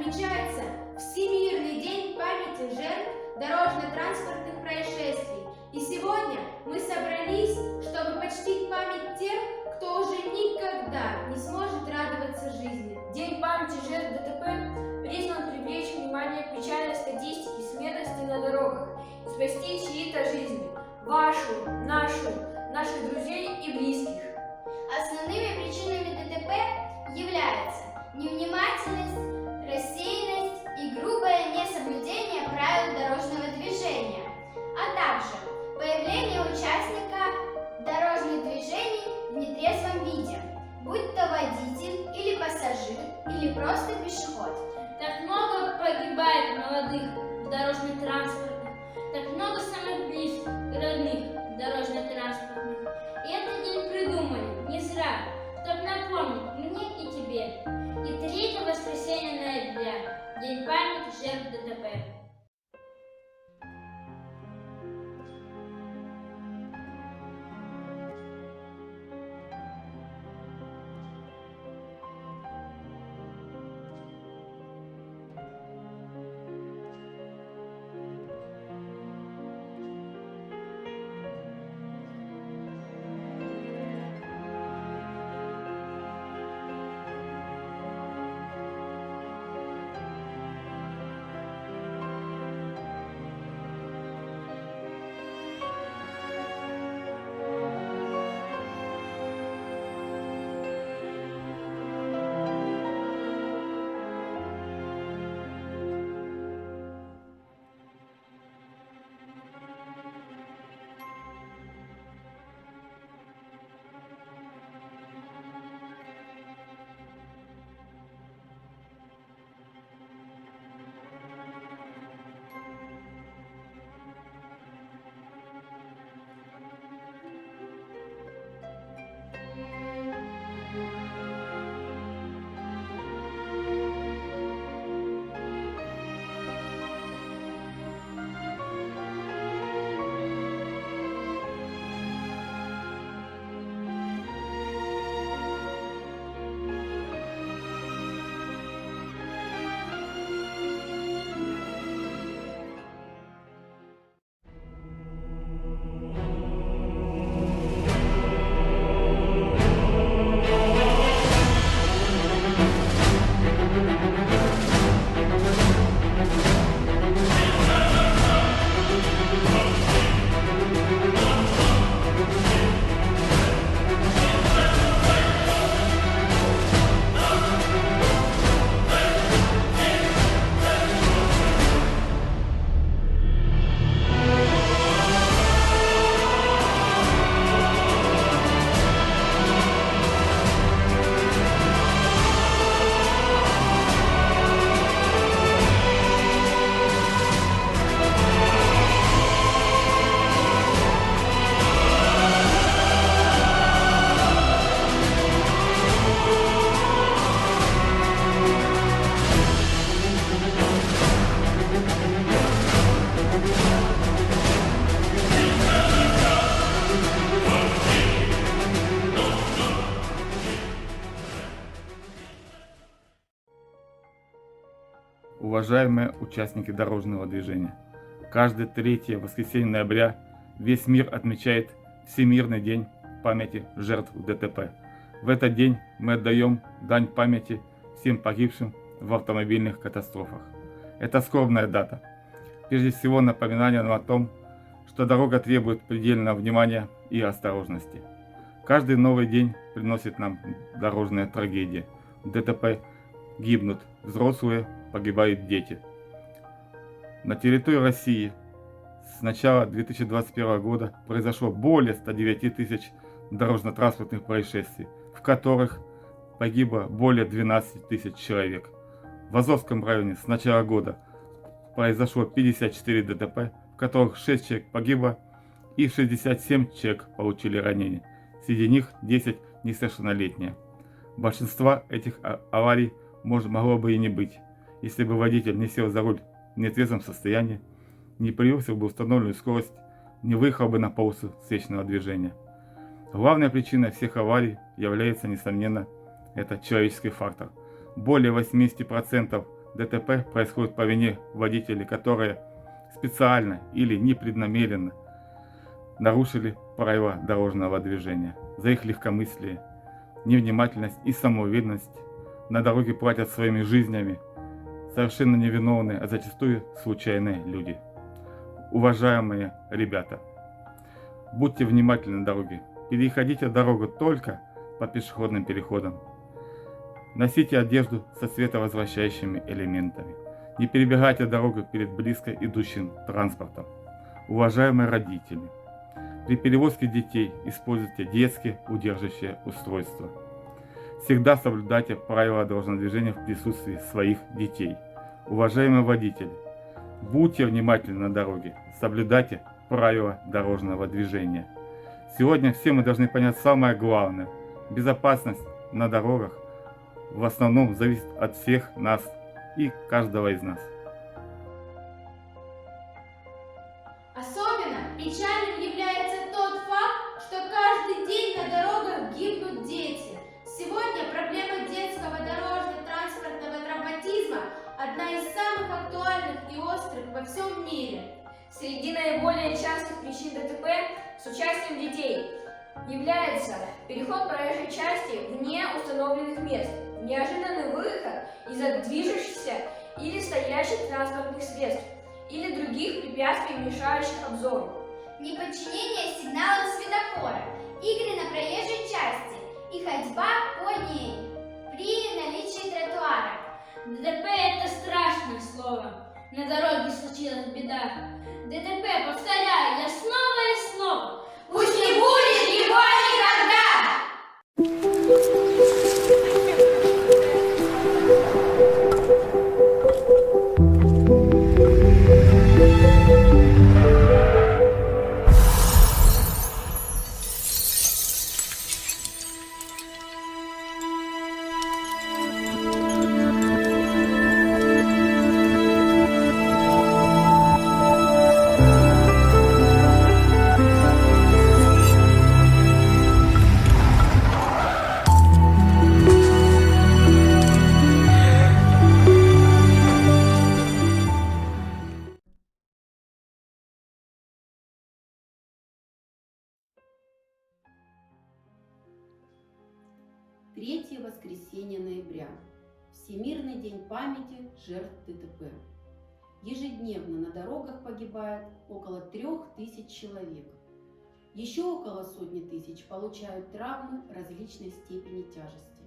отмечается Всемирный день памяти жертв дорожно-транспортных происшествий. И сегодня мы собрались, чтобы почтить память тех, кто уже никогда не сможет радоваться жизни. День памяти жертв ДТП призван привлечь внимание к печальной статистике смертности на дорогах и спасти чьи-то жизни, вашу, нашу, наших друзей и близких. Основными причинами ДТП являются невнимательность, рассеянность и грубое несоблюдение правил дорожного движения, а также появление участника дорожных движений в нетрезвом виде, будь то водитель или пассажир, или просто пешеход. Так много погибает молодых в дорожно-транспортных, так много самых близких и родных в дорожно-транспортных. И этот день придумали не зря, чтобы напомнить мне и тебе. И 3 воскресенья ноября, День памяти жертв ДТП. Уважаемые участники дорожного движения, каждое 3 воскресенье ноября весь мир отмечает Всемирный день памяти жертв ДТП. В этот день мы отдаем дань памяти всем погибшим в автомобильных катастрофах. Это скорбная дата. Прежде всего напоминание нам о том, что дорога требует предельного внимания и осторожности. Каждый новый день приносит нам дорожные трагедии. В ДТП гибнут взрослые, погибают дети. На территории России с начала 2021 года произошло более 109 тысяч дорожно-транспортных происшествий, в которых погибло более 12 тысяч человек. В Азовском районе с начала года произошло 54 ДТП, в которых 6 человек погибло и 67 человек получили ранения. Среди них 10 несовершеннолетние. Большинство этих аварий могло бы и не быть, если бы водитель не сел за руль в нетрезвом состоянии, не превысил бы установленную скорость, не выехал бы на полосу встречного движения. Главной причиной всех аварий является, несомненно, это человеческий фактор. Более 80% ДТП происходит по вине водителей, которые специально или непреднамеренно нарушили правила дорожного движения. За их легкомыслие, невнимательность и самоуверенность на дороге платят своими жизнями совершенно невиновные, а зачастую случайные люди. Уважаемые ребята, будьте внимательны на дороге, переходите дорогу только по пешеходным переходам. Носите одежду со световозвращающими элементами. Не перебегайте дорогу перед близко идущим транспортом. Уважаемые родители, при перевозке детей используйте детские удерживающие устройства. Всегда соблюдайте правила дорожного движения в присутствии своих детей. Уважаемые водители, будьте внимательны на дороге, соблюдайте правила дорожного движения. Сегодня все мы должны понять самое главное. Безопасность на дорогах в основном зависит от всех нас и каждого из нас. Особенно печальным является тот факт, что каждый день на дорогах гибнут дети. Сегодня проблема детского дорожно-транспортного травматизма одна из самых актуальных и острых во всем мире. Среди наиболее частых причин ДТП с участием детей является переход проезжей части вне установленных мест, неожиданный выход из-за движущихся или стоящих транспортных средств или других препятствий, мешающих обзору. Неподчинение сигналов светофора, игры на проезжей части и ходьба по ней при наличии тротуара. ДТП – это страшное слово. На дороге случилась беда. ДТП, повторяю, я снова и снова. Пусть не будет его никогда! Третье воскресенье ноября. Всемирный день памяти жертв ДТП. Ежедневно на дорогах погибает около 3000 человек. Еще около сотни тысяч получают травмы различной степени тяжести.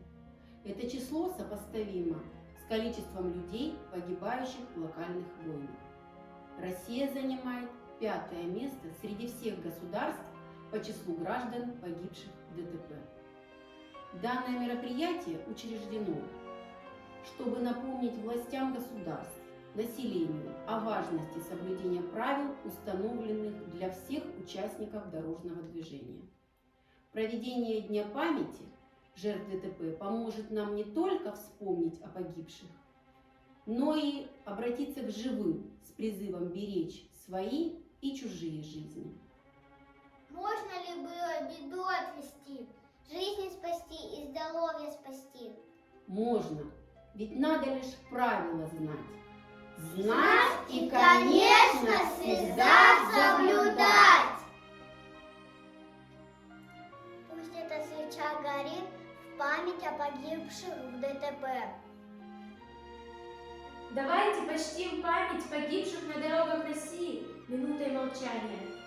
Это число сопоставимо с количеством людей, погибающих в локальных войнах. Россия занимает 5-е место среди всех государств по числу граждан, погибших в ДТП. Данное мероприятие учреждено, чтобы напомнить властям государств, населению о важности соблюдения правил, установленных для всех участников дорожного движения. Проведение Дня памяти жертв ДТП поможет нам не только вспомнить о погибших, но и обратиться к живым с призывом беречь свои и чужие жизни. Можно ли было беду отвести, жизни спасти и здоровье спасти? Можно, ведь надо лишь правила знать. Знать и, конечно, всегда соблюдать. Пусть эта свеча горит в память о погибших в ДТП. Давайте почтим память погибших на дорогах России минутой молчания.